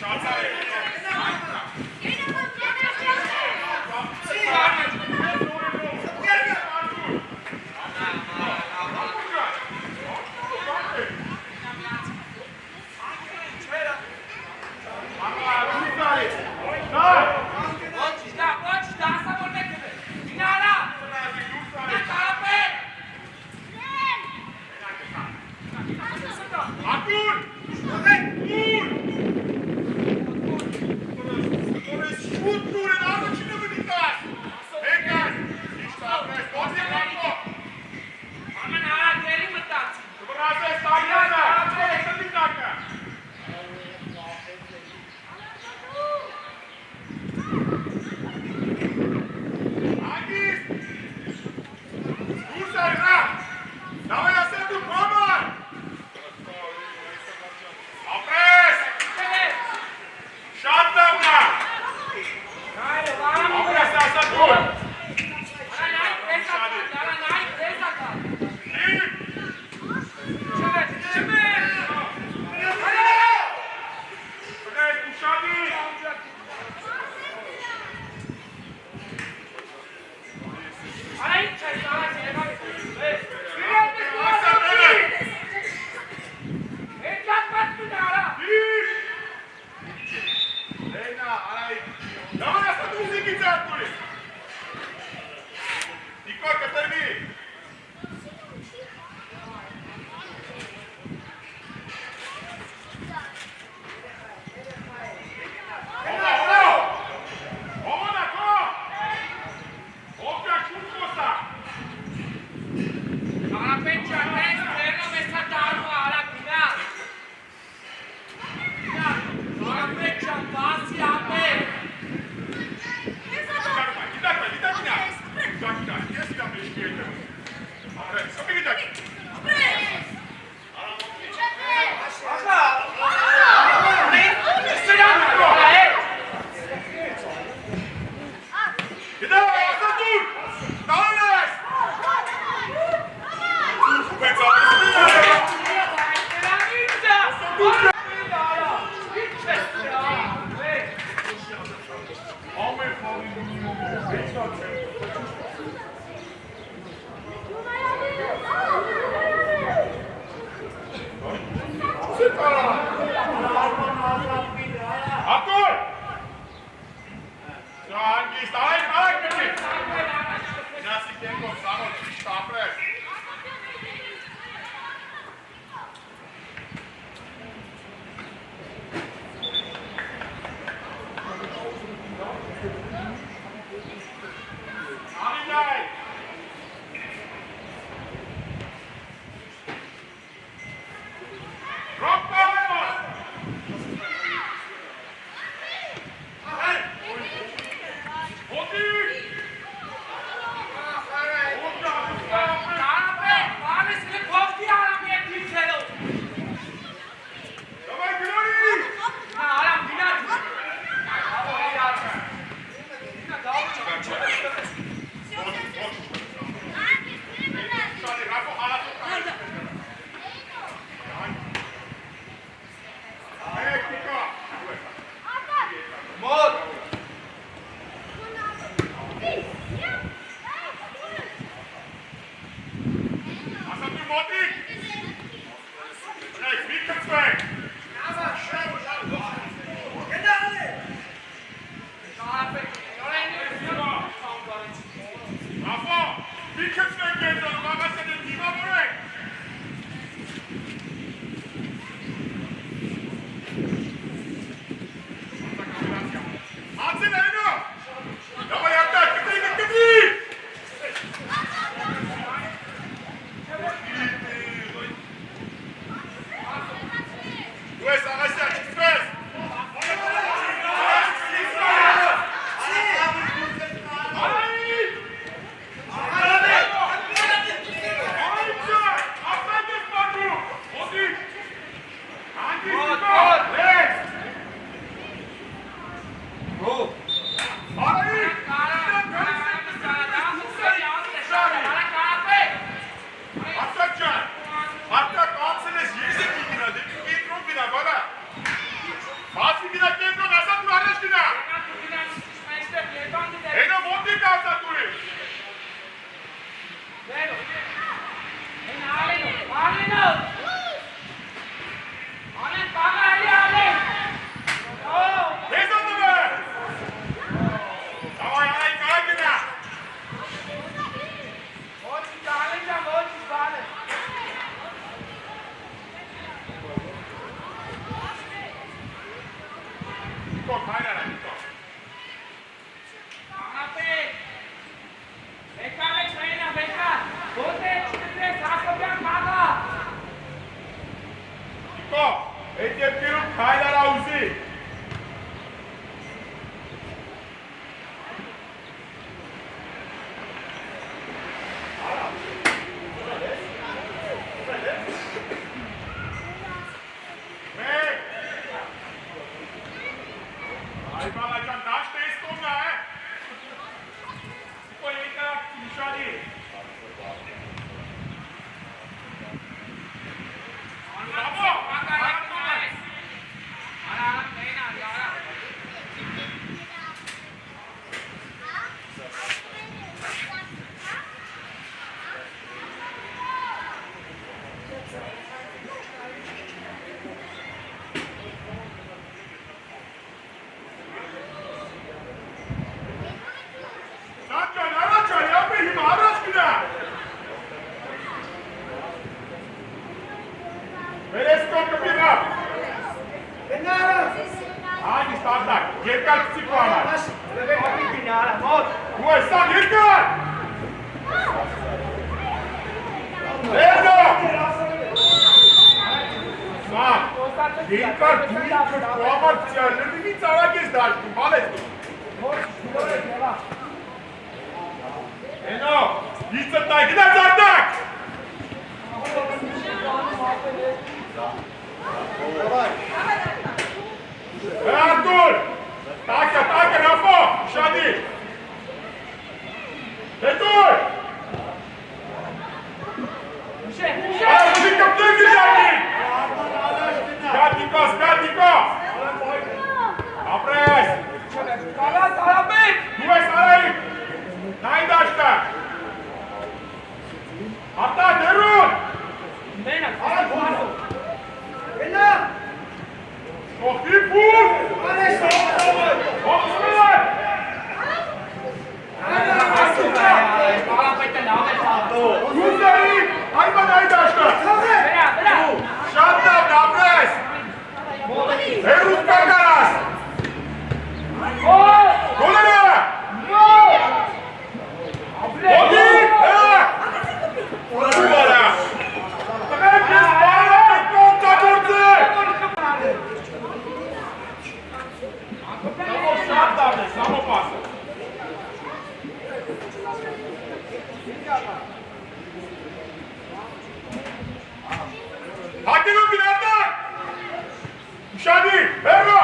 Շացարը Իծը տայ, գնաց արդակ։ Արտուր, տակը, Ռաֆո, Շադի։ Հետուր։ Աշի կպտեր գիզակի։ Գատիկո։ Ապրես։ Կարած արաբիկ։ Դու ես արայիկ։ Նայ դաշտա։ Արտա դերուն։ Մենակ, Գնա։ Ոխի պուր։ Գուզարի, այմա նայ դաշտա։ Շատ նավն ապրես։ Հերուտ կակարաս։ Գոլերը։ Ոտիկ, Ուրարա։ Տղեք ես բարակ կոնտագործը։ Շատ դավն է, սամոպասը։ Հակելով գնատար։ Ուշադի, բերգո։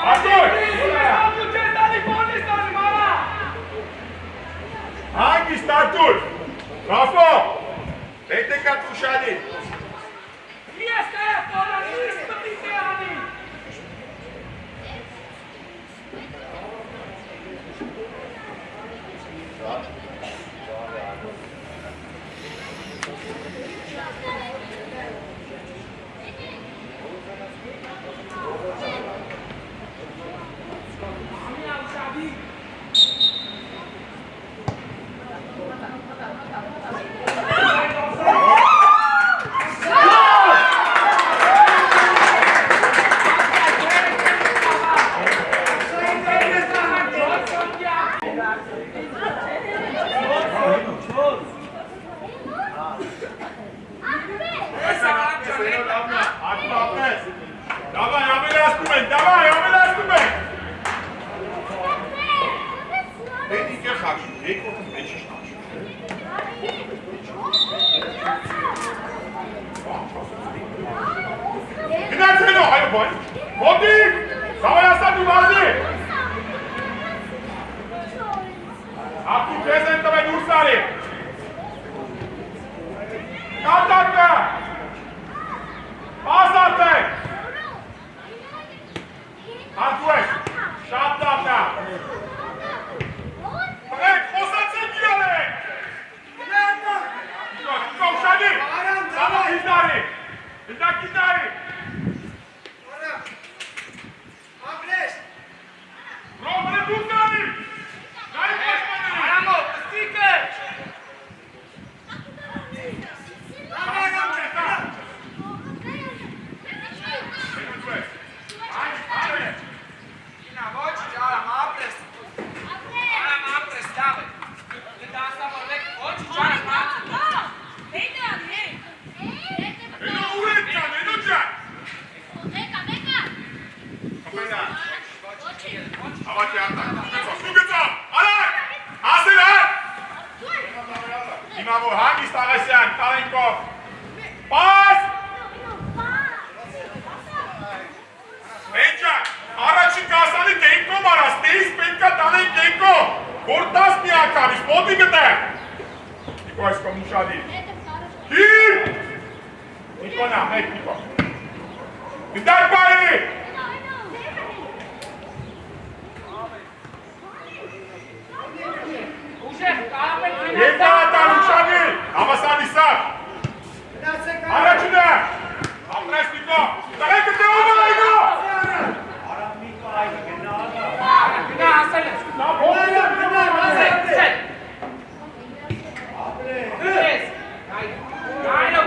Արտուր։ Հանգիստ Արտուր։ Ռաֆո, պետեկատ ուշադի։ Ես կայա տորանիս պտի տեանի։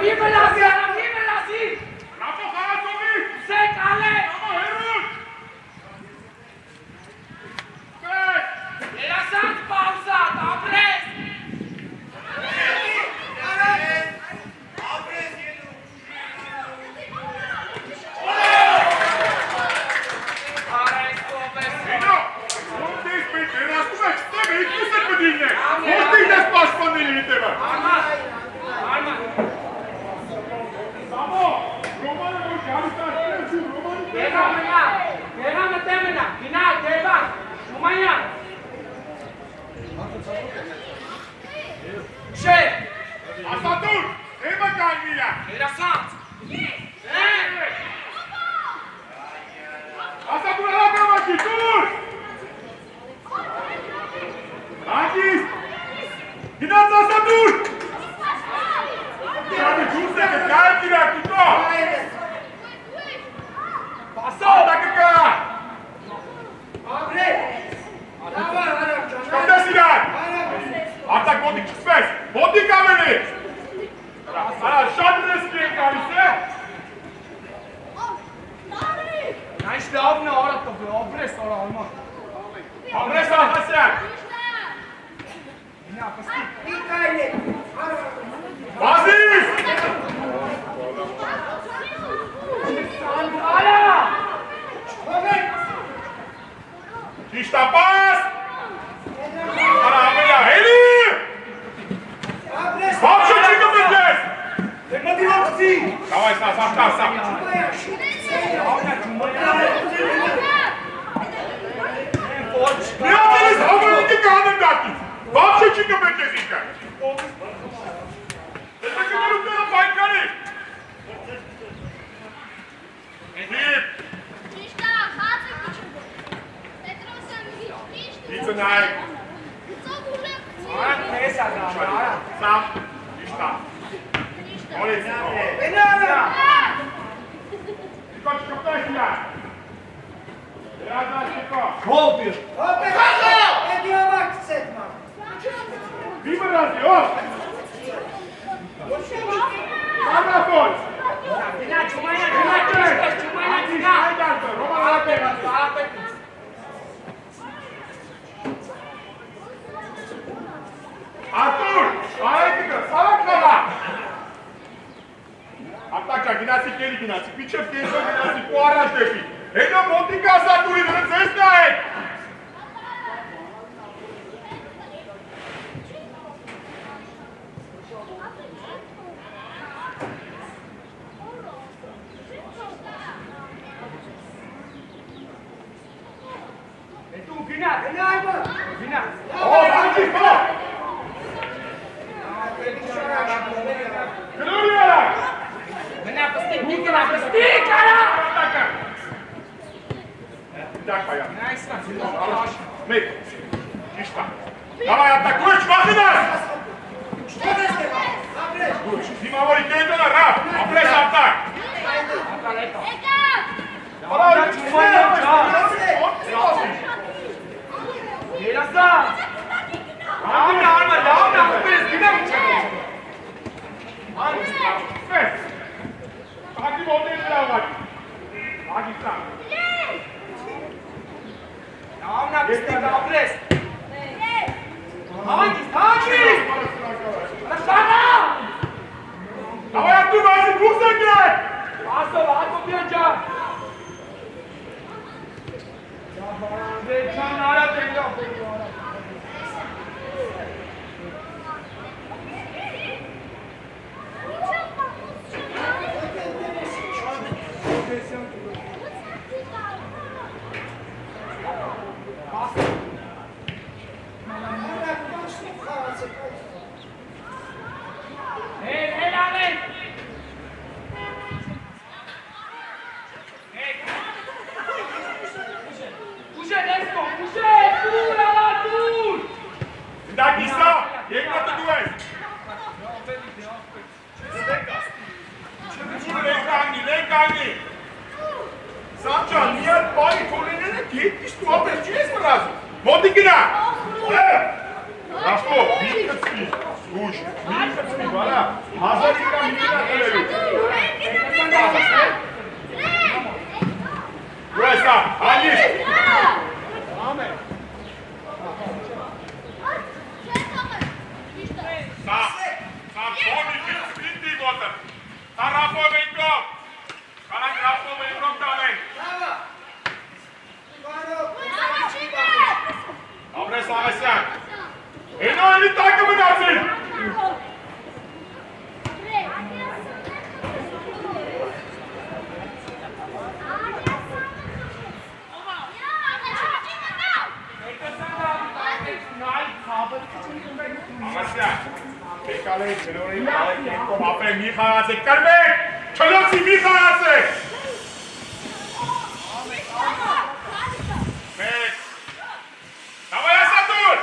Viva la Երանը տեմնա, գինա, դեպան, Շումանյան։ Շեր։ Ասատուր, եմը կայնիրա։ Երասանց։ Ասատուր հակամակի, տուր։ Անգիս, գինած ասատուր։ Շանի ջուրս է կը կայր կիրակ, տիտո։ Պասո։ Ատակը կա։ Շկապտես իրար։ Արտակ մոտիկ չսպես, մոտիկ ամենի։ Արա շատ ռեսկի են կալիս է։ Նայշ լավն է արա տվի, աբրես արա ալման։ Ամրես ահասյան։ Գինա, պստիկ։ Բազիս։ Արա։ Ճիշտապաս։ Արա ամենա, հելի։ Բապշը չի կմտես։ Դավայ սա, սա։ Միատելիս համարիքի կանեմ դատից, բապշը չի կմետես ինքը։ Ես կներում տերը պայքանի։ Հիպ, իծը նայք, Արա քես ադա, արա։ սամ, իշտա, հորից ինքո։ Ինքո չկպտայս իրա։ Երազար չիկո։ Հոպիր։ Վիմը ռազի, ով։ Սամրախոն։ Գինա, Շումանյան, գինա, Շումանյան, գինա։ Այդարդը, Ռոման հարապետ։ Արտուր, արայտիկը, սարակ խաղա։ Արտակջա, գինացի կերի գինացի, պիչև կեզո գինացի, կու առաջ դեպի։ Հետո մոտիկա ասատուրի դրը ձեզ նայեք։ Հետո գինա, գինա։ Ո, բանջի, հո։ Գրուրի արակ։ Գնա, պստիկ, գինա, պստիկ, արա։ Արտակը։ Դակ բայա։ Նայսնա, Մեկ, իշտա։ Դավայ արտակ, կուչ, վախինաս։ Կուչ, դիմավորի կենդոնը ռապ, ապրես արտակ։ Արա, Շումանյան, Երասանց։ Լավնա, լավնա, ուպերես, գինա միջը։ Պես, հակի մոտեն դրա ուղակի։ Հագիստան։ Լավնա, պստիկ, ապրես։ Հագիստ, հագիստ։ Նշանա։ Դավայ արտու բազի բուքս է կեկ։ Ասո, Հակոբյան ջան։ Դեչան արա տենգավ։ Հել ալեն։ Ուժե, լեսկո, ուժե, դուր, ալա, դուր։ Դակիսա, երկրատը դու ես։ Լենկանի։ Սանջան, միատ բարի թոլեները գետից դու ապեր չի ես մրազում։ Մոտի գնա։ Ռաշկո, մի կծվի, ուշ, մի կծվի, բարա, 1000 իրկա միլիրա տելելու։ Դու ես սա, հանգիշտ։ Ամեն։ Սա, փոնի քիստի գոտը։ Սա ռապով ենքով։ Կանանք ռապով ենքով տանենք։ Ամրես Աղեսյան։ Հենո էլի տակը մնացին։ Ալեք, գնորի ալեք եկում, ապեր մի խաղացեք, կրմեք, չլոցի մի խաղացեք։ Մեկ, դավայ ասատուր։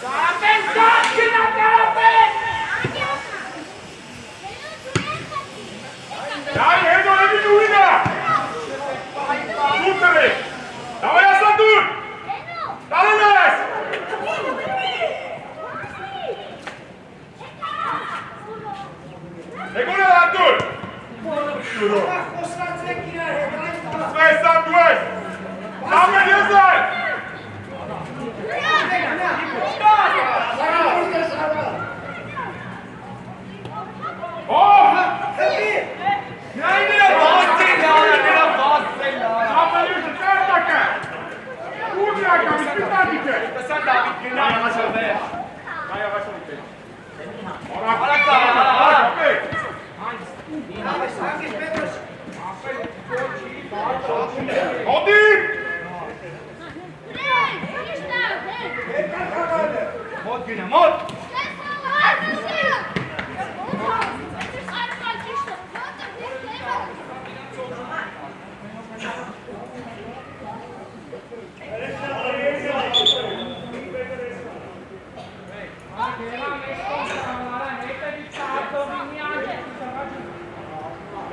Կարապեն, կատ գնա, կարապեն։ Դայ հետո էվի նույնա։ Դուր տրեք, դավայ ասատուր։ Դալեն ես։ Եկոն է ատուր։ Սվես ատու ես։ Ամեն ես այ։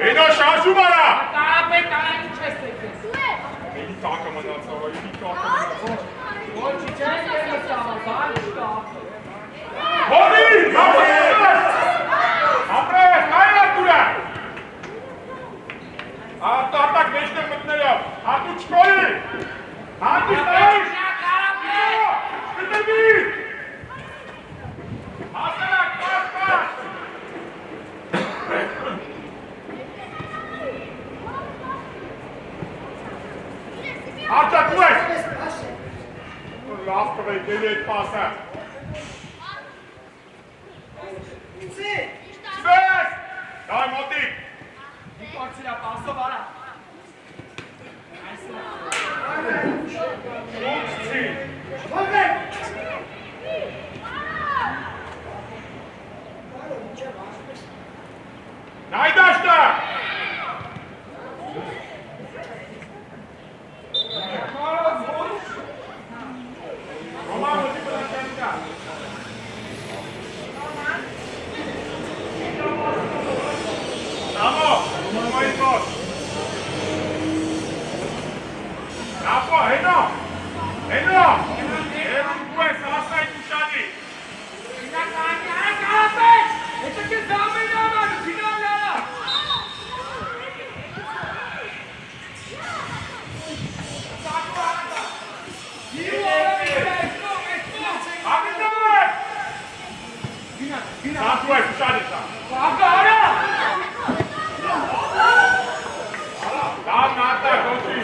Էնո շարժում արա։ Կարապեն, կարային չես եկես։ Էլի տակը մնացավ, էլի տակը մնացավ։ Ոչ չես եկես, բան չկա։ Հոդի, ապրես, կային ատուրա։ Ատակ մեջտեղ մտնելով, ատու չկորի։ Հանդիս տայիշ։ Շպիտրվի։ Հասանակ, պաս։ Արտակու ես։ Լավ կվեք, էլի էտ պասը։ Սվես։ Դայ մոտիկ։ Դիկորցիրա պասով արա։ Ուծցի։ Նայ դաշտը։ Ռոման մոտի բլանքյանիկա։ Նամո, մոյին մոտ։ Նապո, հենո, հենո, հենու ես, ասնայի դուշանի։ Կարապեն, հետո կեզ դամեն ամանու, չինան լարա։ Սատու ես, դուշանի սա։ Ագարա։ Դամ նատա, գոչի։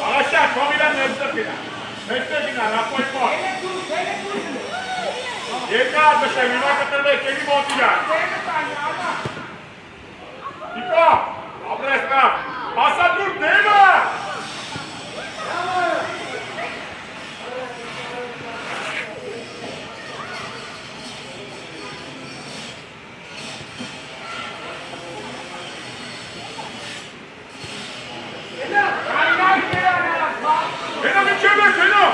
Աղաշա, կոմիլան մեջտեղ գինա, ռապոյ մոտ։ Երկա ատվշեմ, հիմա կտրվեք, էլի մոտի գան։ Իկո, ապրես կապ, հասատուր դեմը։ Հենո միջև ես, հենո։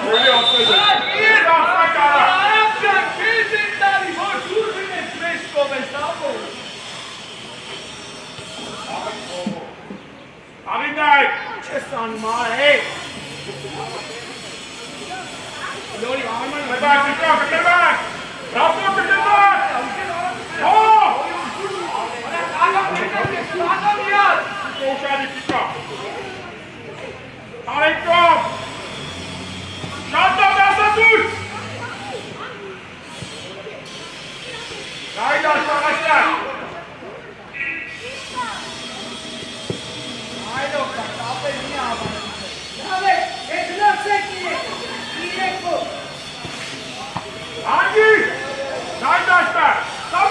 Հույլի ասել ես, ես ասայ կարա։ Աղինդայ, Չես անմար, հեյ։ Լորի, արման կտրվակ, իկո, կտրվակ, ռապո կտրվակ, հո։ Կոշարի կիկա, հարեկով, շատ ասատուր, նայ դաշտաղաշտար, Հանգի, նայ դաշտար, սավ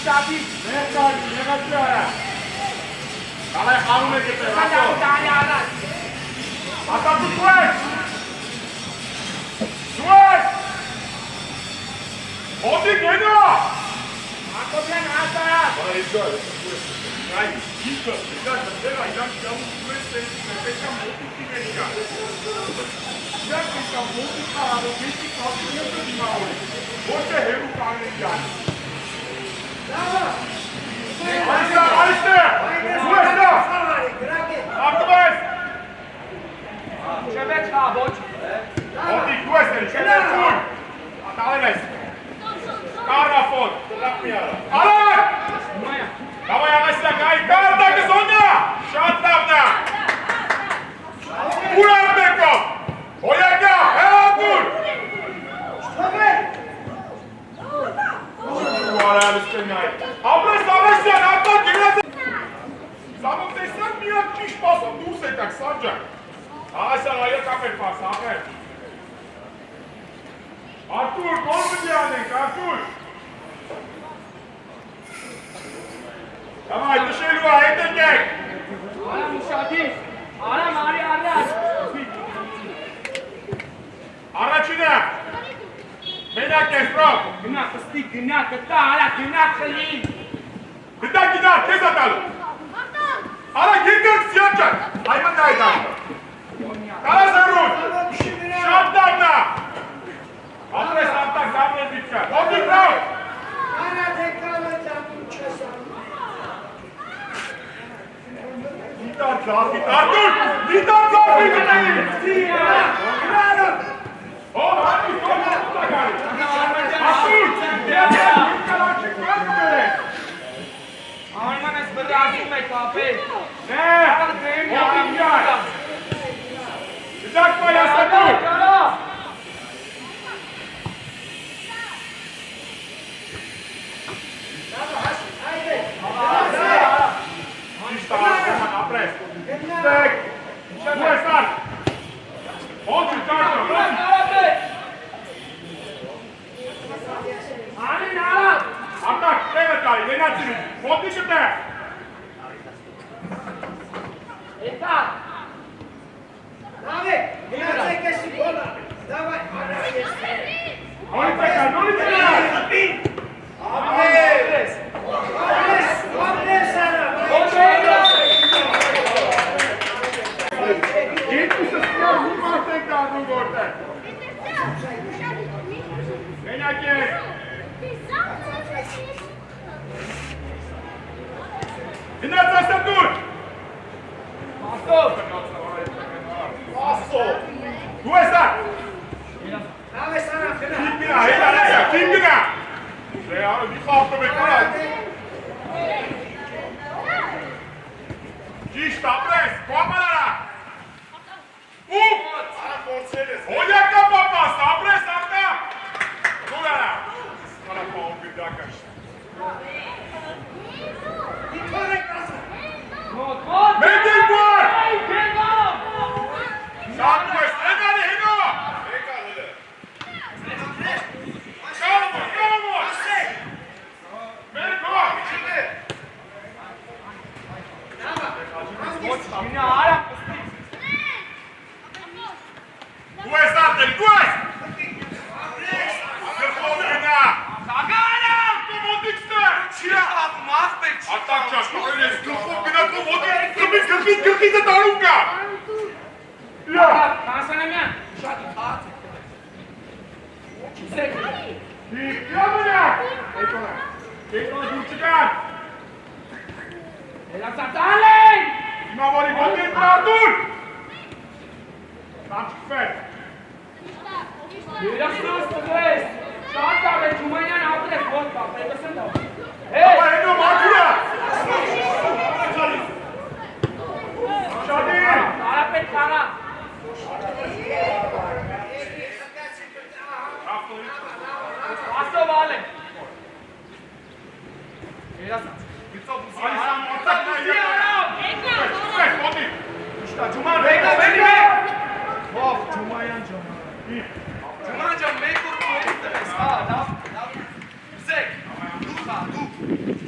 Մուշադի։ Ներկայ, եղածի արա։ Կալայ խարում է գետեր, Սանյա ասո։ ուտանի առաջ։ Ասատու դուես։ Դուես։ Հոտի գենա։ Ակոբյան հաստարած։ Արա իջա, դուես։ Այ, իջա, իջա, դերա, իջամ ճամու դուես է, պետքամ հոտի կիվենիկա։ Իջակ պետքամ հոտի կարավո, գետի կասունյոտը դիմավորի։ Ոչ է հերու կանեն ջան։ Այստեղ, դուես դա։ Արտվես։ Չևեչ հա, ոչ։ Հոտի, դուես է, չեներ ծույր։ Ատալեն այս։ Կարրաֆոտ, տլապ մի արա։ Արակ! Մայա։ Давай, Ағասիա, գայի կարդա կզոնյա, շատ լավնա։ Ուր ատմեկով, հոյակյա, հեղատուր։ Ու արայալուս կնյայ։ Ապրես Աղասյան, ապա գիրած է։ Սամոն տեսնակ միակ ճիշտ պասով դուրս ետակ, սանջակ։ Աղասյան, այո կապեր պաս, աղեր։ Արտուր, կոլ մտի անենք, Արտուր։ Давай, դշելու է, հետ եկեք։ Արա մուշադի։ Արա մարի առաջ։ Առաջինը։ Մենակ ես, բրոք։ Գնա, կստի, գնա, կտա, արա, գնա, կլի։ Գտա, քեզ ատալու։ Արա, գիտեք սիանջակ։ Այման դա այդ ատալու։ Կարա զրուտ։ Շատ դավնա։ Ապրես ատակ, դավներ բիչկա։ Հոտի բրոք։ Արա դեկալը ճամում չեսան։ Դիտար ծախիտ, Արտուր, դիտար ծախիտ գնային։ Սիա։ Հո, հանի, հո, Արտուր, դեպի կալաչիկ վատ կերես։ Արման ես բրազում է կապել։ Հոտի գյար։ Դիտակ պայ ասատուր։ Կարա։ Ճիշտ աղասյան, ապրես։ Դեք, ու ես արդ։ Հոտի ճարդը, հոտի։ Անին արա։ Արտակ, տեղը տարի, լենացին, հոտի շտեղ։ Էտա։ Նավեք, գնացեք էսի բոլա։ Դավայ, արա ես։ Հորի տեկա, նորի տեկա։ Ապրես, ապրես արա։ Երկուսը սնյար մի մարդ ենք դարնում որտեղ։ Մենակ ես։ Գնաց ասատուր։ Աստով։ Ասո։ Դու ես ա։ Նավես արա, գնա։ Քիմ գնա, հետ արեսա, քիմ գնա։ Դե արը մի խաղտում եք արա։ Ճիշտ ապրես, կոամարարա։ Ու։ Արա փորձել ես։ Հոյակա պապաս, ապրես արտա։ Դուր արա։ Արա պաում գդակաշ։ Դիքորեք ասա։ Մոտ։ Մենտել բար։ Այ գնամ։ Շատ ես, եկալի հինո։ Եկալի։ Կամո, կամո։ Մեր գող, իչիլե։ Գնա, արա։ Դու ես արտել, դու ես։ Գրխով գնա։ Խագարա։ Դու մոտիքստը։ Չիա։ Ատակ ճաշ, կարել ես գրխով գնատով մոտիկ, գրխիցը տարում կա։ Լա։ Հասանամյան, շատի խաց։ Չիսեք։ Իա մնա։ Էտոնա։ Էտոնա դուր չկան։ Էլասատալեն։ Իմավորի մոտիկ մարդուր։ Տանչկվեր։ Երասնոս տվես։ Շատ կավ է Ջումանյան ապրես, ոնց կապ, հետըսն դա։ Ապա հետո մարդուրա։ Շադի։ Արապետ կարա։ Աստով ալ է։ Երասնոս։ Գծով ուսի Այսան մոտակ նա եկա։ Չկվեր, մոտիկ։ Իշտա, Ջուման, վեկա, վեկա։ Ով, Ջումայան ջոմա։ Ջուման ջան, մեկ ուր կորից տվես, հա, լավ, լավ։ Զեք, դու խա, դու։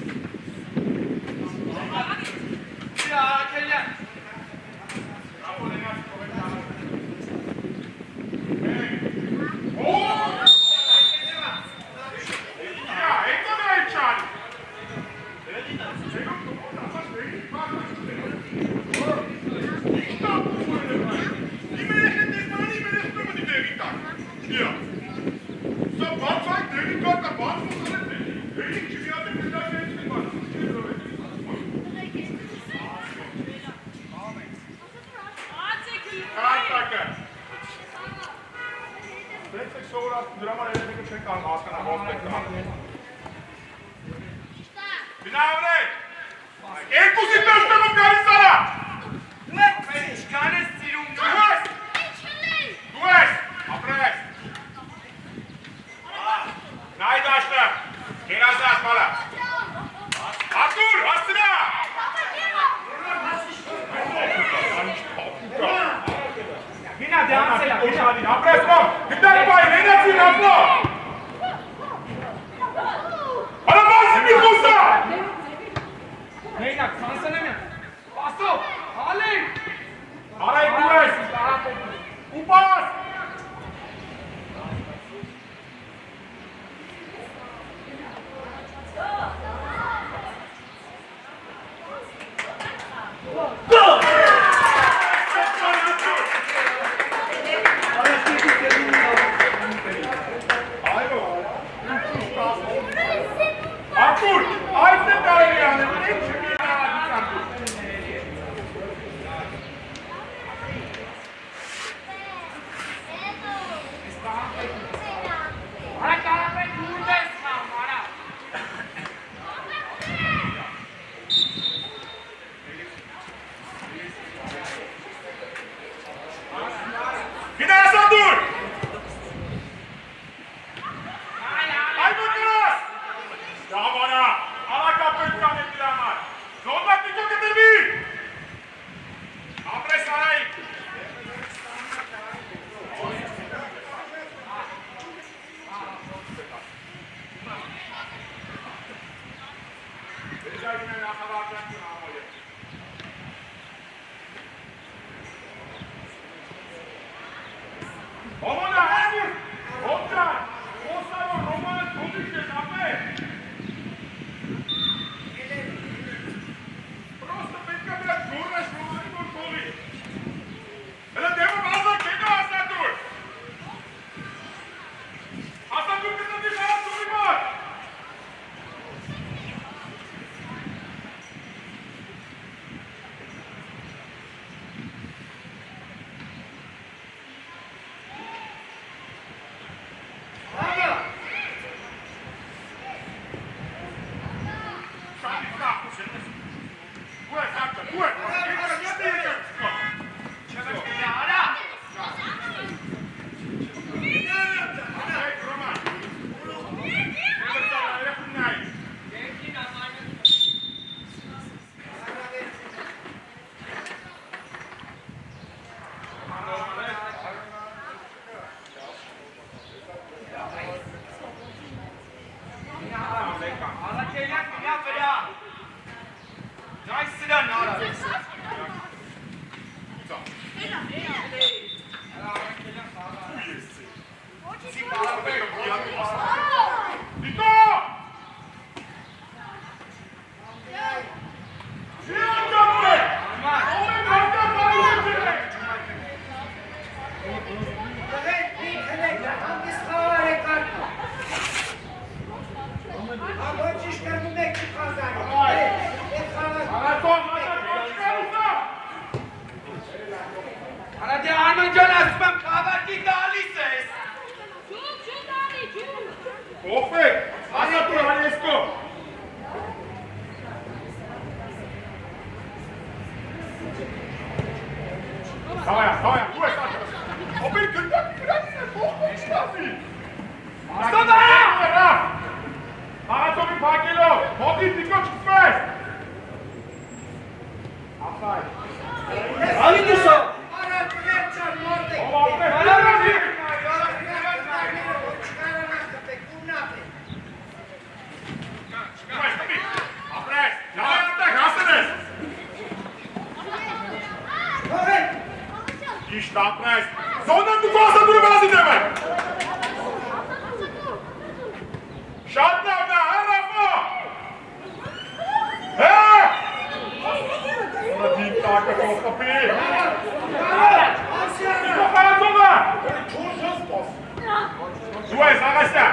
Դու ես աղասյա,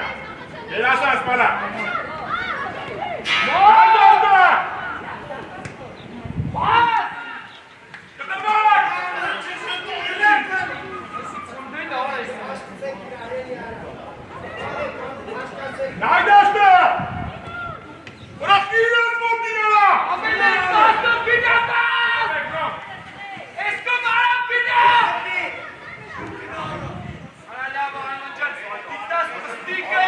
bana. Haydi orada. Bas! Kıtırmak. Haydi açtı. Bırak giyiyoruz bu dünyada. Aferin, bastın Pinyatas! Escobar Pinya! Hala bağlanacak. Diktas stike!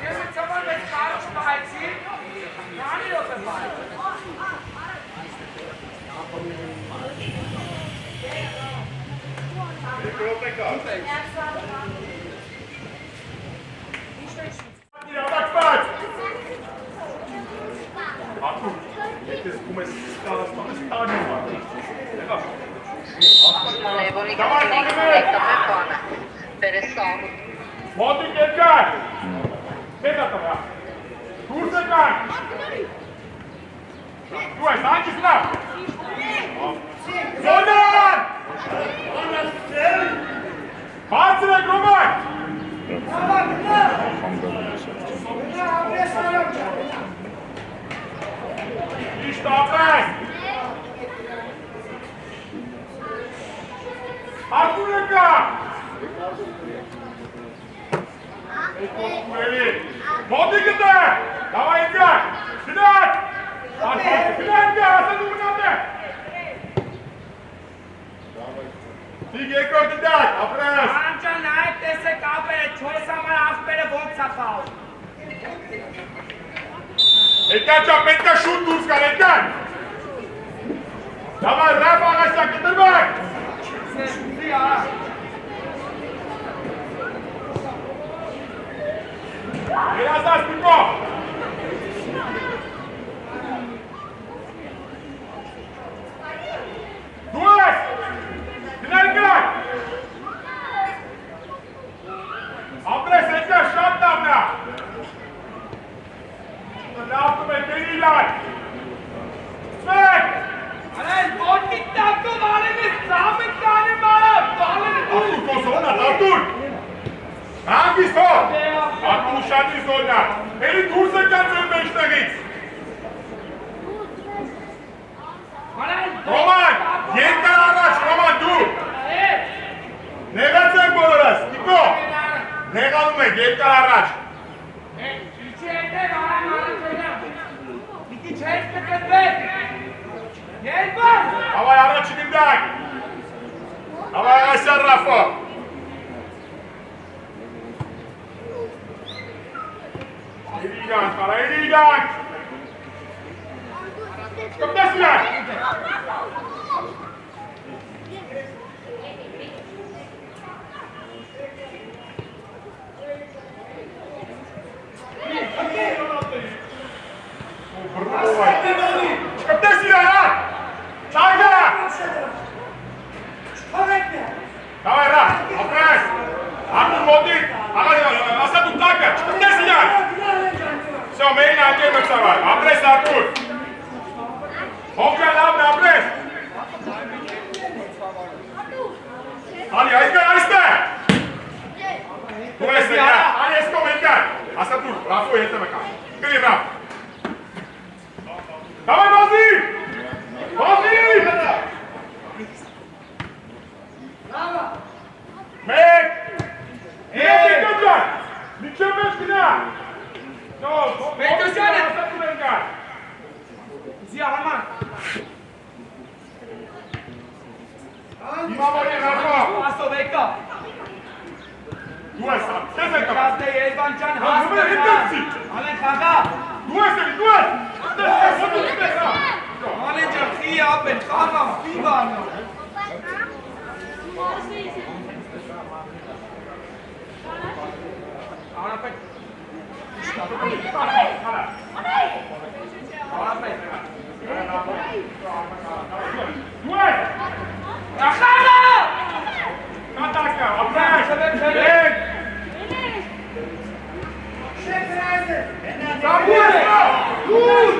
Jetzt haben wir das falsch behalten. Gar nicht auf den Ball. Atak spać! Artur, jak jest gumę stara, stanie ma. Onorevoli colleghi, ecco Pepone per il sonno. Monty Gençer! Ne tarafı ya? Dursekan! Duay, hangisi lan? Soldan! Bağırsına Groman! İşte Abres! Artur'la! Monty Gençer! Давай, Edgar! Sinan! Sinan ya, sen uğruna Sige, Kortidak! Abres! Anca naik dese kapere, çoğusa mal afbere boksa kal. Edgar çok bekle şut Durskar, Edgar! Давай, Rafa ağaçla kıtırmak! Sen ya. Biraz daha Spiko! Duas! Sinalkan! Abres, Edgar, şart damla! Ne yaptım Edgar'ıyla? Smek! Alay, bot takto valimiz sabit tane bana. Valini Artur Kosov'un Artur! Hangisi o? Artur Şadis oynar. Beni Dursekan ölmeşte git! Alay, Roman! Yeniden araç, Roman dur! Ne kadar bolarız? Niko! Ne kalma, yeniden araç! İçeride bana söyle. İki çeyrek tıkıntı. Gel bak. Havay araç içinden! Havay araçlar Rafa! Eliyle, kara eliyle! Kaptasınlar! Kaptasınlar ha! Çayda! Давай, Раф! Опрась! Артур Монтик! Асад Утака! Kaptasınlar! Все, мы на один мацавай! Опрась, Артур! Hokkan abi, Abres! Ali, Aizgar, Aizgar! Tu este ya! Ali, esko Aizgar! Asta dur, Rafo este măcar. Cât e Raf? Давай, Bazi! Bazi! Mek! Mek, Gökhan! Mükemmel bina! Mek, Gökhan! Asta dur, Aizgar! Ziya Haman. İmam Ali, Rafa! Aso bekle. Tu este, ce se întâmplă? Biraz da Yezbancan Numai hasta. intenții! Ale kanka. Tu este, tu este! Ale cerhia ben kanka fiban. Ana pe. Ana pe. Duel! Akala! Ataca! Apres! Vem! Sabuesa! Dur!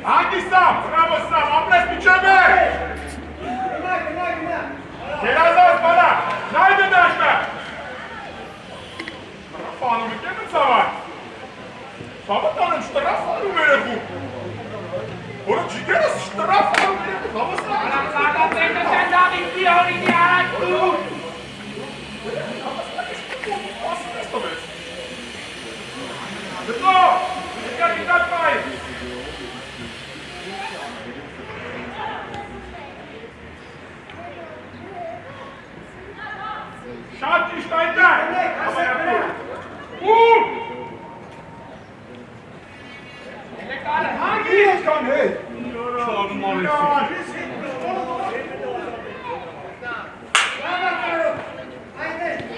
Hangi Sam? Bravo Sam! Apres piceme! Պետրոսյան Դավիթ Գիորգինի առաջ դուր։ Դո, եկա դատմայ։ Շատ ճիշտ այնտեղ։ Ու! Ելեկալը, Ես կան հետ։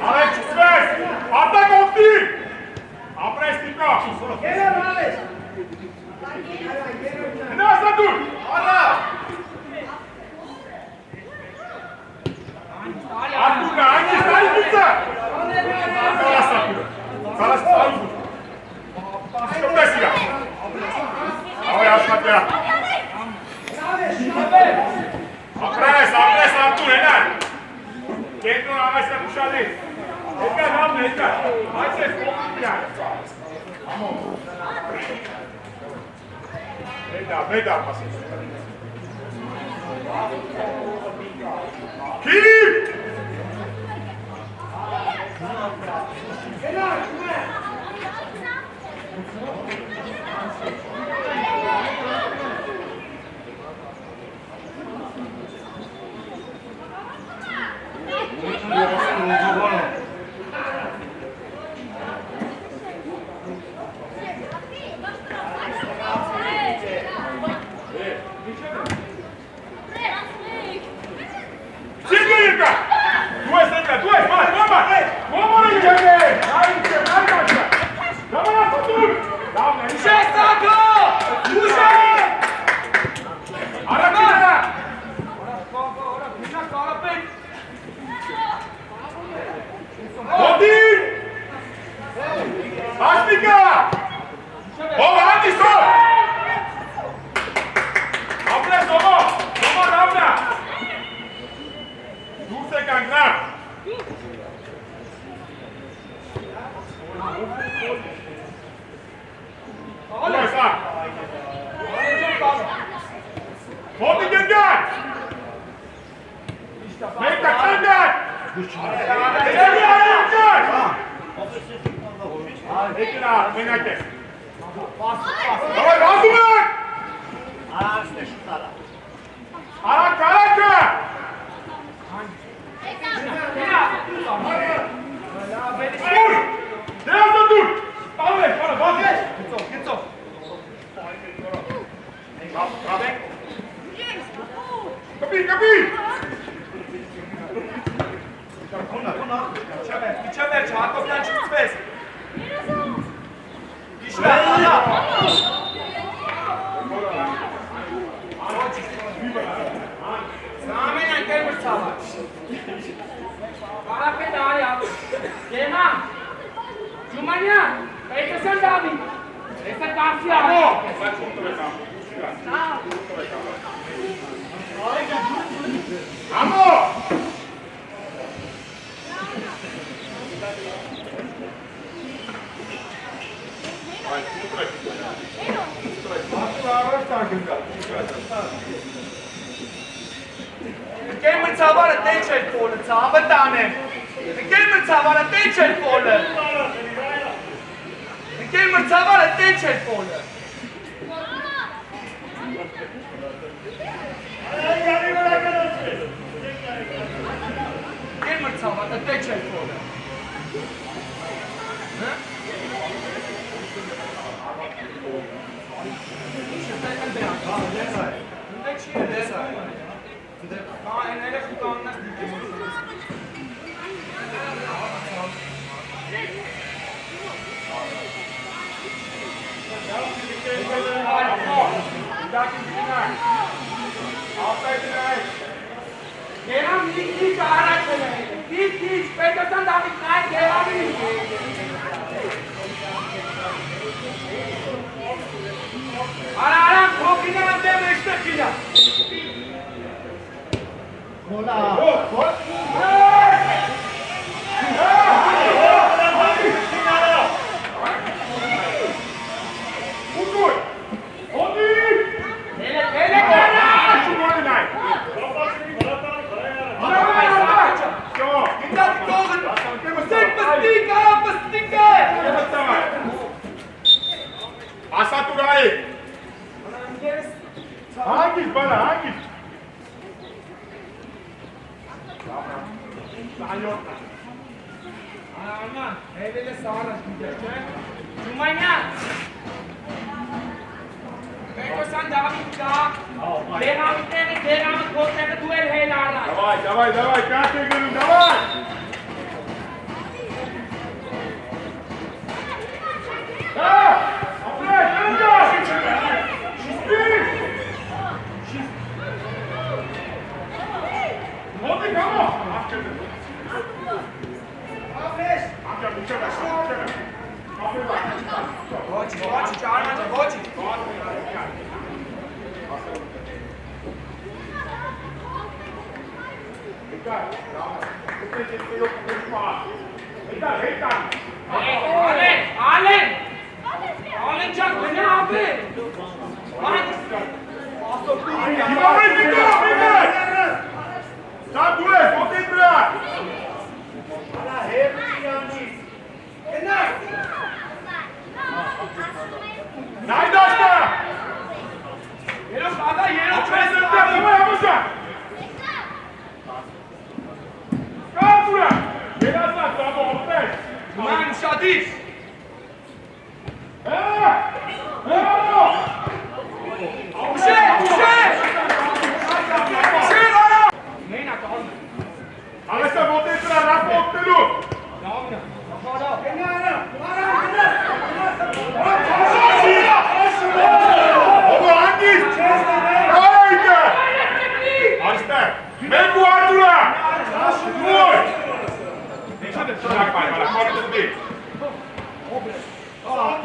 Արեք չծվես, ատակ ովտի, ապրես տիկա, հնա ասա դուր, արա, ատուրնա, այնիս տարի դիցը, կարասա դուր, կարասա դուր, շպտես իրա, ավայ աշմատվերա, ապրես ատուր, հենար, Կենտրոն ամեսնա կուշալիս, հետկար համն է, հետկար, այս ես կողմ միան, բեդա, պասես, կիվ, Aman, evde sağlar gidiyor. Cumanyan. Bekle sen daha bir daha. Devamlı koltukta duel heylarlar. Давай, Катя, говорю, давай! Да! Опять, Вот и кого? Voci, çağırmaca, voci. Alen çak, beni abi. Lan. Sag du es, wo sind wir? Nein, da ist er! Yero sağda, yero Jetzt çöz. ist der, wo er muss er! Komm, Bruder! Jeder sagt, aber auf rechts! Man, Şadis. Neyin hakkı olmuyor? Alessa, wo sind wir? Rafa, auf den Luft! Oba, Angis! Haydi! Arslan! Ben bu Artura! Vur! Bırak bana, korkun değil.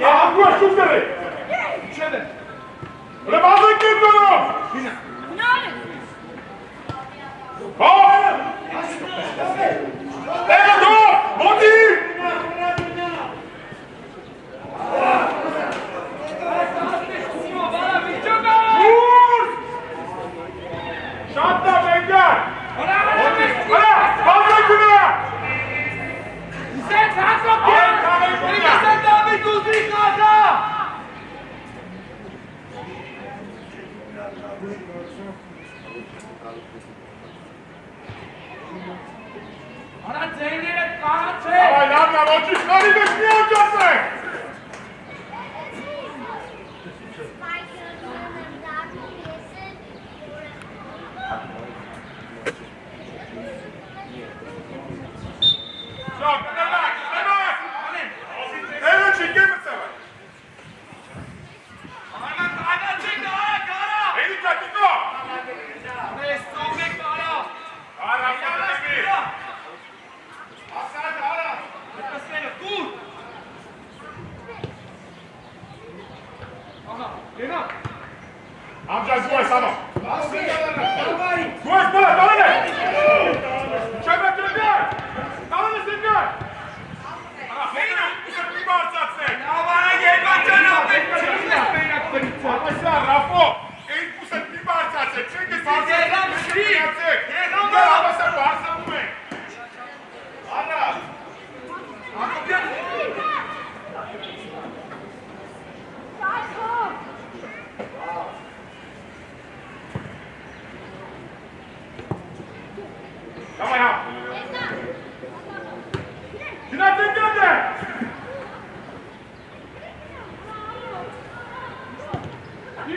Artura, şut verin! Öyle bazı gidiyorum! Hop! Evet, dur! Bodi! Vur! Şatla Bengar! Hala! Fazla güne! Sen sağ sok ya! Peki sen daha bir tuzlu iknada! Ana Zeynep kahve çek! Давай, ладно, молчи, смотри, ты не участвуй! Все, подавай! Evet, çekin mi sen? Ana kahve çek daha kara! Beni çatito! Ve soğuk kara! Ara, sana bir! Aslan kara! Bekle dur! Aha, Lena! Amca, zgłoś samo! Zgłoś, pole, dalej! Trzeba ciągnąć! Dalej, sygnał! Lena, muszę mi barcać się! Ya bana gel bak Arkadaşlar, Rafo! En pusat mi barcać się! Çünkü siz Yegan, Şirin! Yegan Gel bak! ama sen varsa bu me! Ana! Давай, ha! Sinan sen gel!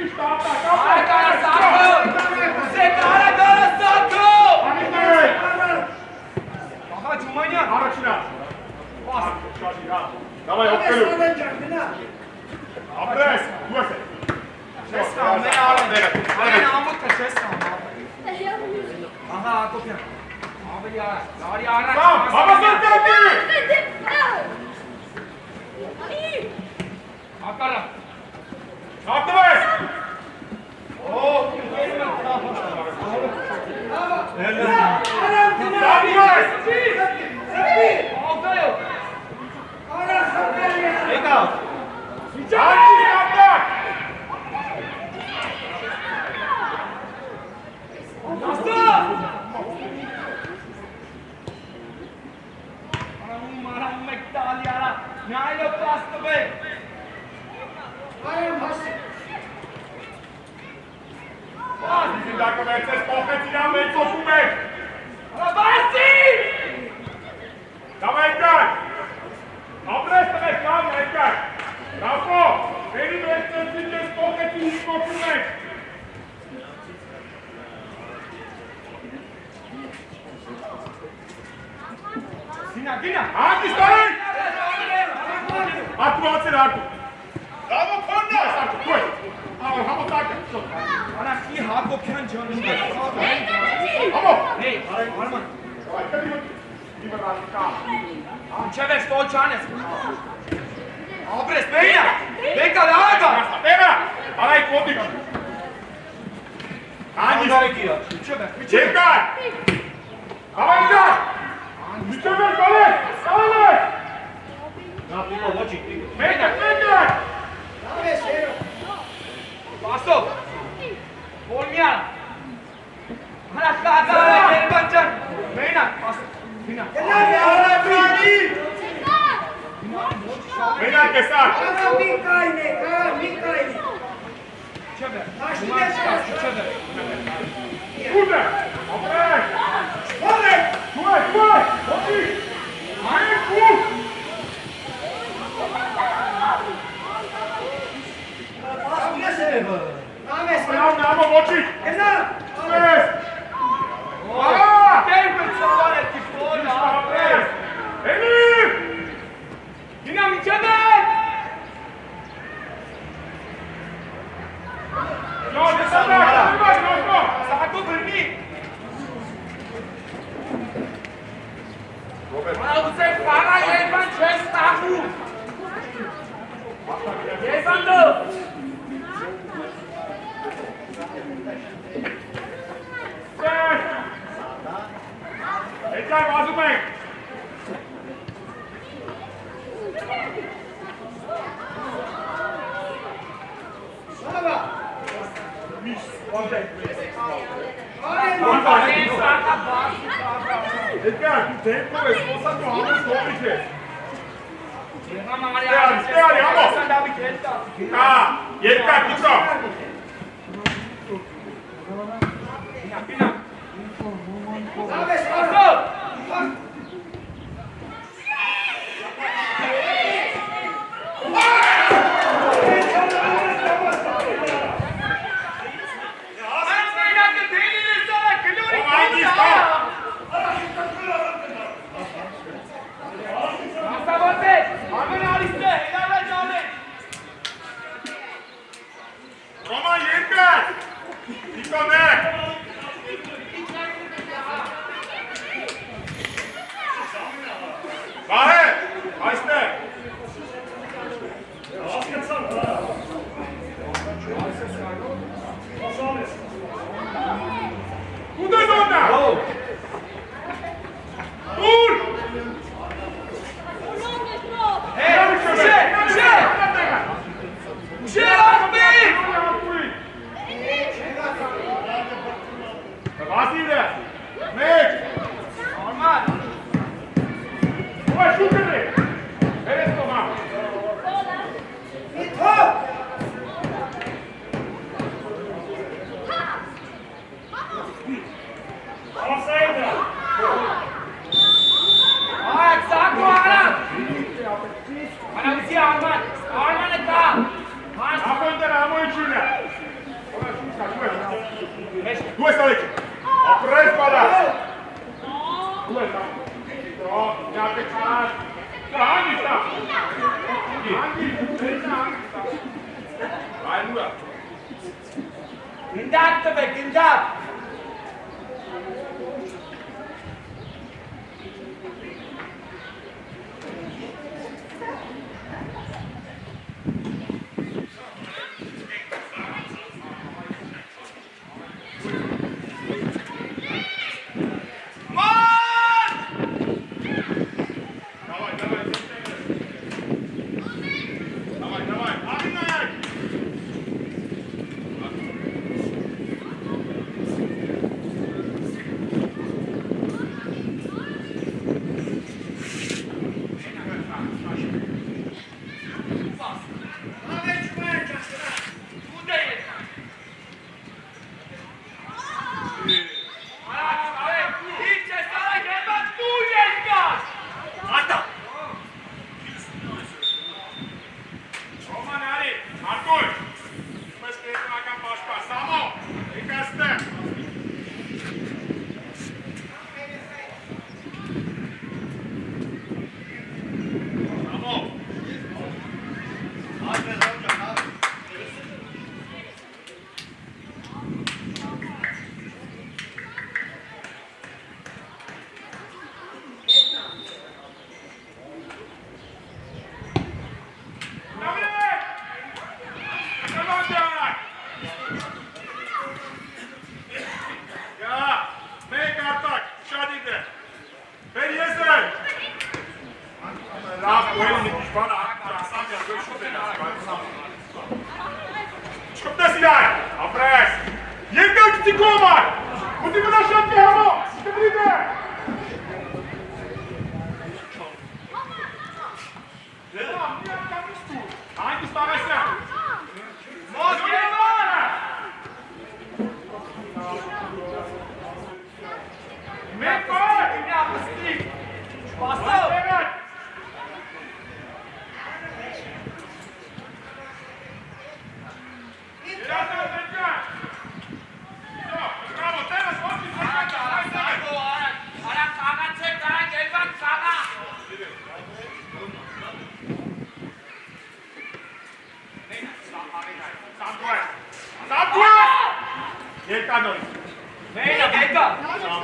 İşte hatta! Ay kara sakın! Sen kara sakın! Hadi gel! Aha Cumanyan! Araçına! Bas! Давай, открыл! Абрес! Дуэсе! Şestan, ne alın? Aynen amık da şestan. Aha kopya. Abi ya, dari ara. Tamam! Baba sen geldi! Akara. Abdüles! Oo, Abdüles! Aldı yok. Hangi yaptın? Nasıl? Anam maram mektal yara. Ne ayıp bastı be. Dacă mergeți pe ofensiv, am venit o cume! Ana basti! Document. Gina. Arti stai! Artu atsene Artu. Bravo Konda! Artu, koy. Hamo taka. Ana ki Hakopyan canım. Hamo. Hey, Arman. Ima razlika. Čeve što čanes. Abres, Beina. Beka laga. Nema! Alaj podić. Anđis. Čekaj! Hava ide! Mükemmel kale! Kale! Mehmet! Dame, Sero. Paso. Olmayan. Ana kaza Kerbancan. Beina. Paso. Bina. Gel abi. Mehmet keser! Kana Mikail'i. Çeve. Taşlı yaşar. Çeve. Kurde! Apre! Hadi. Tuaj! Oči! Ajde kuk! Dame, Sero. Ajde, namo oči! Gel. Pes! David Savane ti polja. Pes! Emir! Yine mi Çeve? Jo, desada! Kırmaz, Rosno! Sako Brni. Ana uze para Elvan Çestahu. Elvan'do. Pes! Ekaj, vazumek! Baba. Mis, ondaj! Hadi. Ekaj, tu tempove, smo sad to Hames Dobriće! Stejali, amo. Jedka, Kito! Bina. Dame, Sero. Paso. Roman Jedka! Kito ne! Bahe! Ajste! Kuda je zona? Tul! Vasile! Meč! Ovo je šutene! Eres to mam! Mito. Ayak Sako Arman. Ana bizi Arman. Arman'ı kal. Namo ide na moju čine! Ovo je šutka, tu je! Tu je sledeće! Apres pada!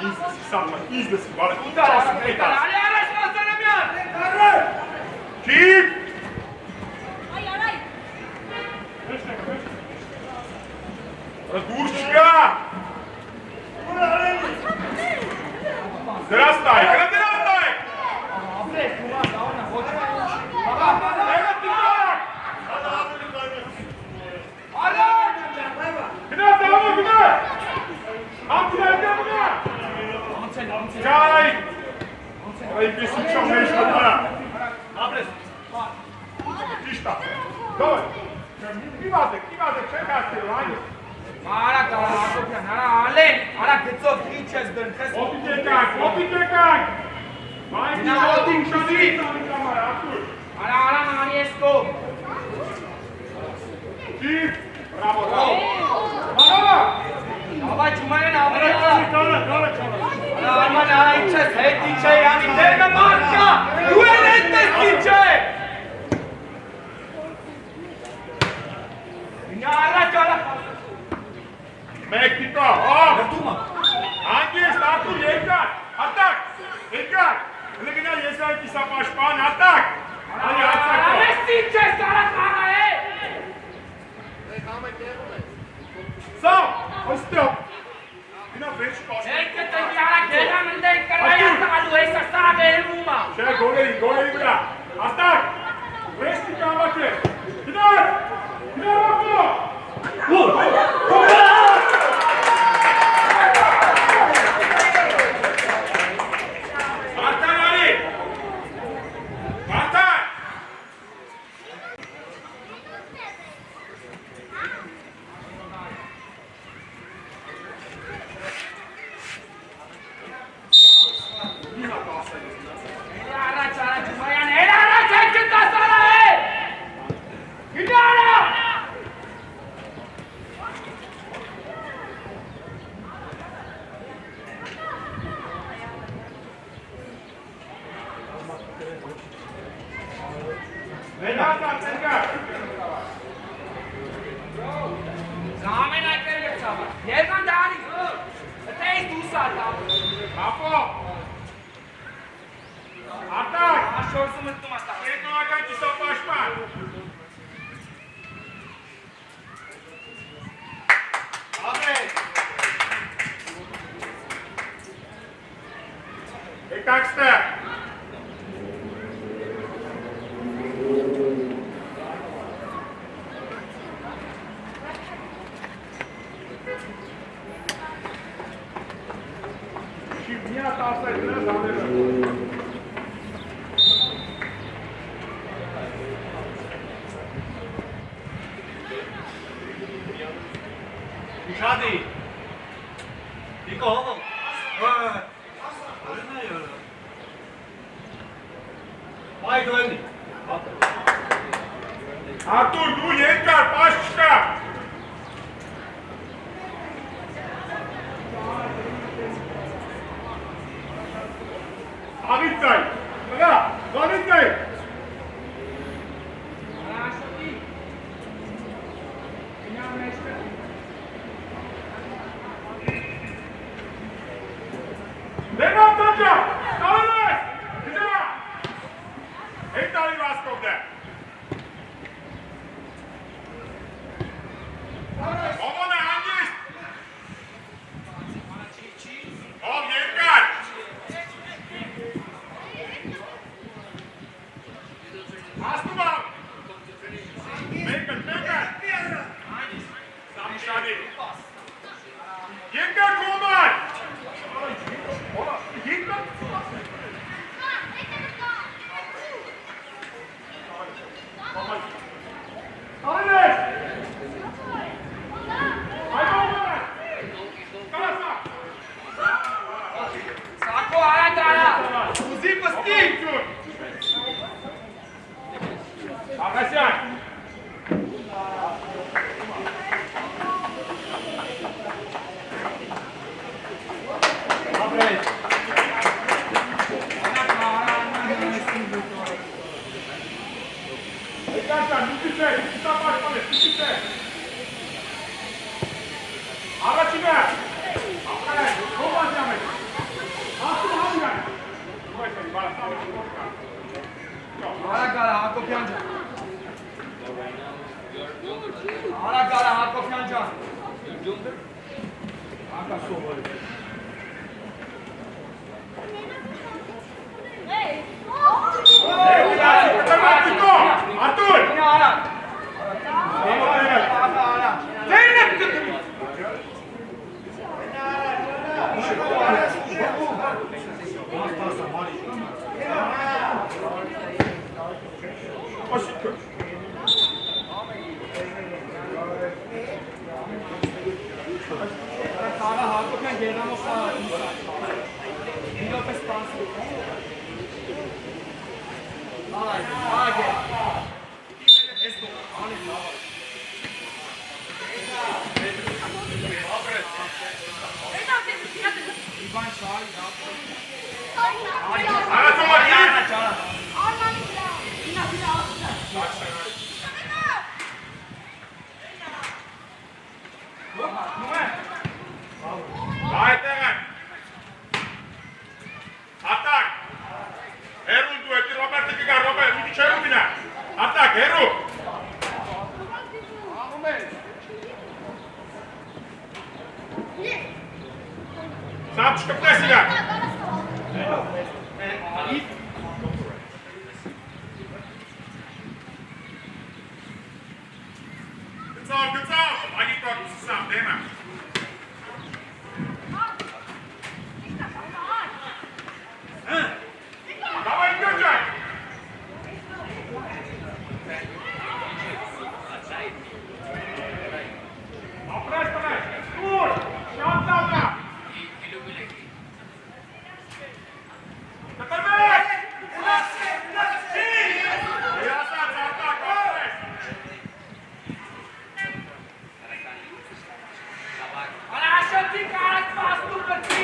Իզնեսի, բարը, Ալի առաջ Մասանամյան։ Կիպ, դուրս չգա, դրաս տայք, Ապրես, ումա, դավանա, ոչ Եղը տիպակ, Արաջ։ գնա, դավանա, գնա, ամպիլայդյա գնա, Ջայ, այպեսի չոմ հեշ կտարա, ապրես, ճիշտ է, դովը, կիվազեք, չեք ասել, այնս, Արա կարա Ակոպյան, արա ալեն, արա գծով քիչ ես դնքես։ Ոտիկ եկանք, Մայք ոտիկ շոդի, ատուր, Արա նանի ես կով։ Կիպ, բրավո, Մարավա, Ավայ չումանեն ավրելա։ Կարը, Արման արա ինչ ես, հետ ինչ է յանի, դերմը մարդկա, դու են հետնես ինչ է։ Ինա առաջ արա։ մեկ տիկա, անգեստ, ատուր, երկար, հատակ, հլը գնա ես այդ իսապաշպան, հատակ, ալի հացակո, Արես ինչ ես, արա խաղա է։ սավ, ոստյոպ, գնա վերջ պաշպան, Եկը տնի արա գերան ընդեր կրայա տալու էսա սաղ էրմումա։ չէ, գոլերի վրա, հատակ, վերջ տիկա ավակ է, գնար, ակո, Ատուր, դու երկար, պաշ չկա, Աղիցայ, նրա, Աղիցայ, Աշոտի, ինա մեջտը, Դենավ տանջա, տալու ես, գնա, հետ տարի վասկով դե, Օմոնը հանգիստ, ով երկար, Աստում ավ, մեկը, Սամիշանի, երկար կոմար, երկար, Արես, Սակո արա դարա, ուզի պստի, Աղասյան, ապրես, Եկացան, նուկի չէ, իսապաշպան ես, նուկի չէ, առաջինը, ապրես, հովածյամ ես, Աշիքը։ Կարա հակոք են գերանով կա ինով է սպանսու։ Ագե։ Ես դու, անիվ լավ։ Իվան շահի, Այդտեղ են։ Ատակ։ Հերուն դու էտի Ռոբերտը կգա, Ռոբերտ, մի չերու մինա։ Ատակ, հերու։ Սամ չկպնես իրակ։ Գծավ, ագի պրոդուսի սամ, դեմա։ Давай, Георгий! Опрась, опрась! Пуш! Шот давно! Напоминай! Красавца, атака, опрась! Алашотик, ать пасту бати!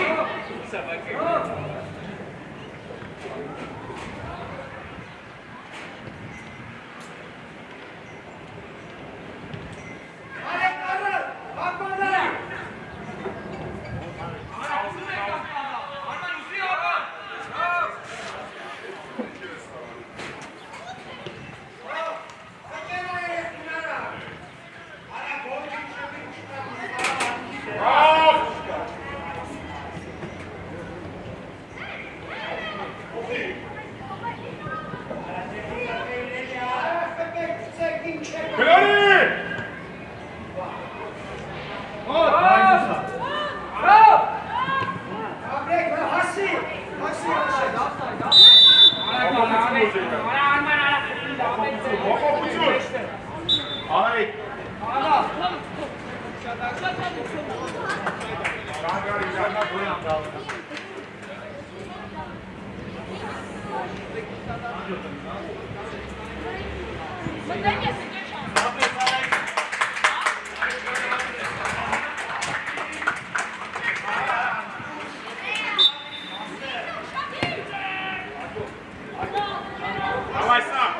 Давай сам!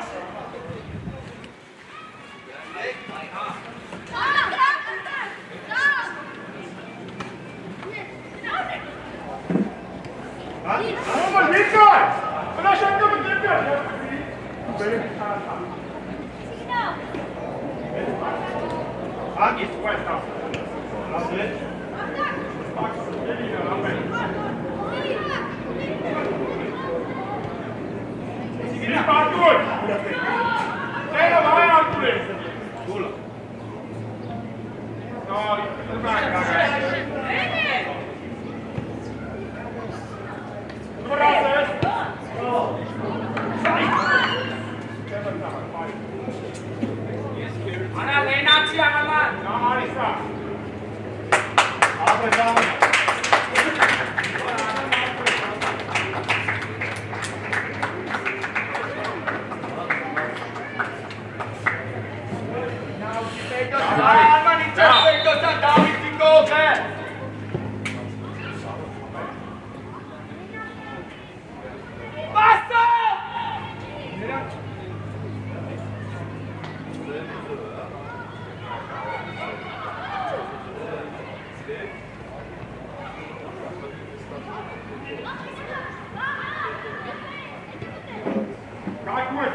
Рома, летай! Подожди, от него терпеть! Аги, ступай там. Не подуй! Сена, давай Артуре! Дула. Ana Lenatsi Anaman. Marisa. Abre down. Arman intervento sa David Tingove. Basta!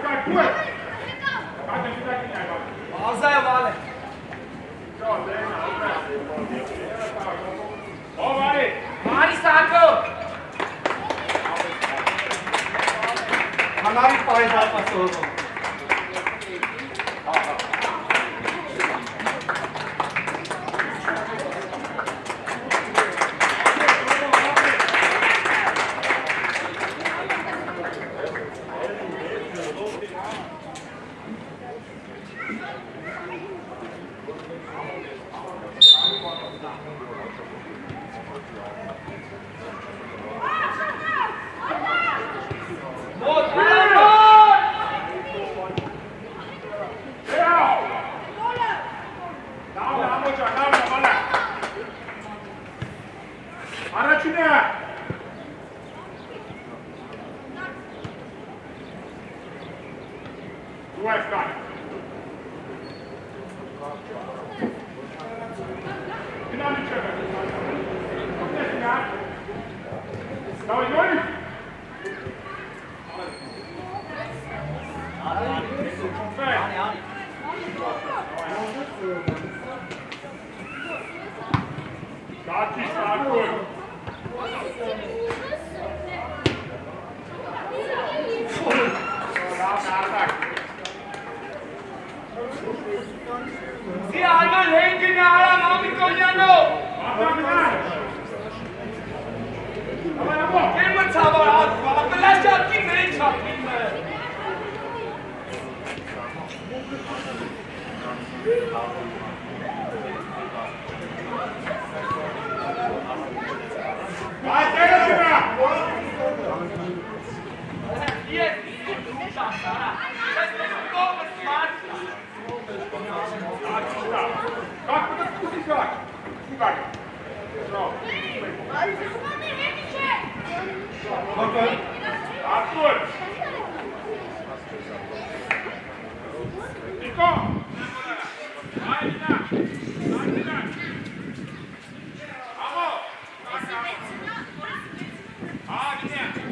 Как Azaya vale. Mari Sako. Hanavi payda pasoro. Դու ես կան։ Գնա միջև է։ Ոտես գնա։ Դավայ նորի։ Դատի շարկուն։ Ziyadan hengini aram Amikonyano. Gelme tabar atma. Belaşat ki neyin çapayım ben. Hadi gel. Yes. Kalk burada tutuyorsun kalk. Şu kalk. Bravo. Bakın. Artur. Niko. Haydi lan. Haydi lan. Amo. Hadi gel.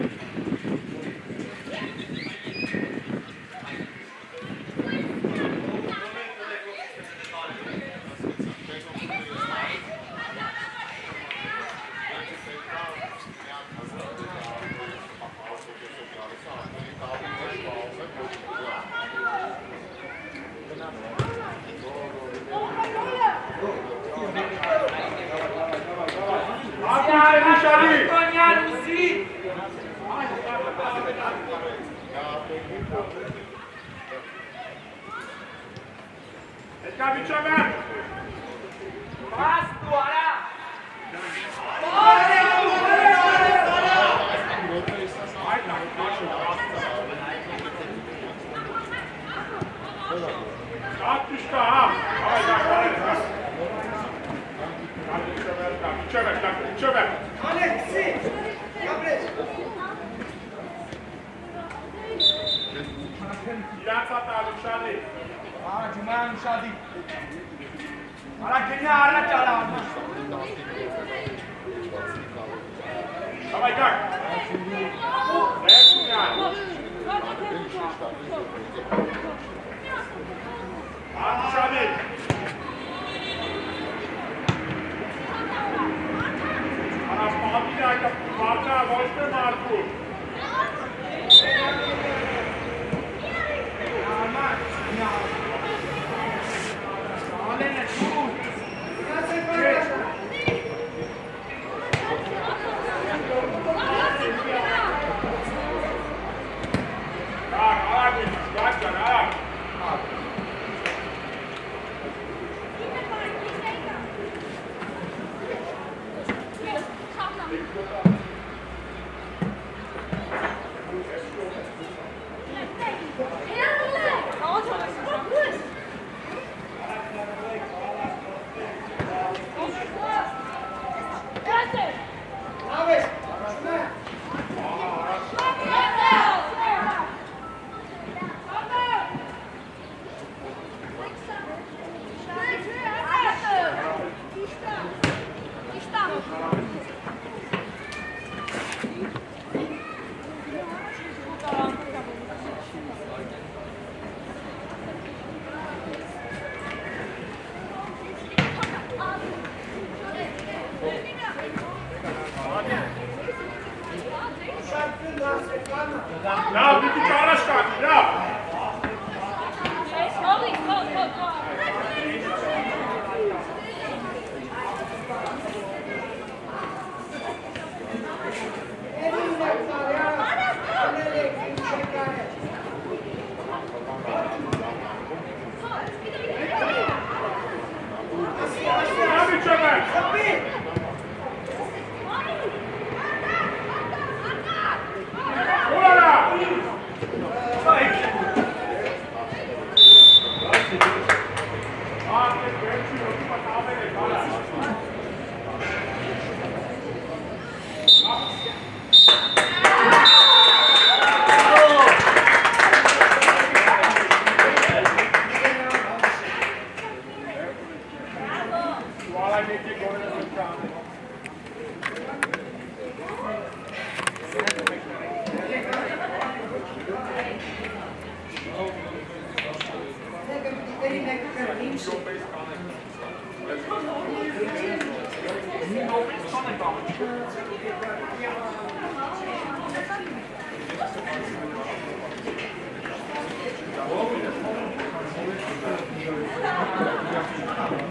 Ja, wie die Kala starten, ja.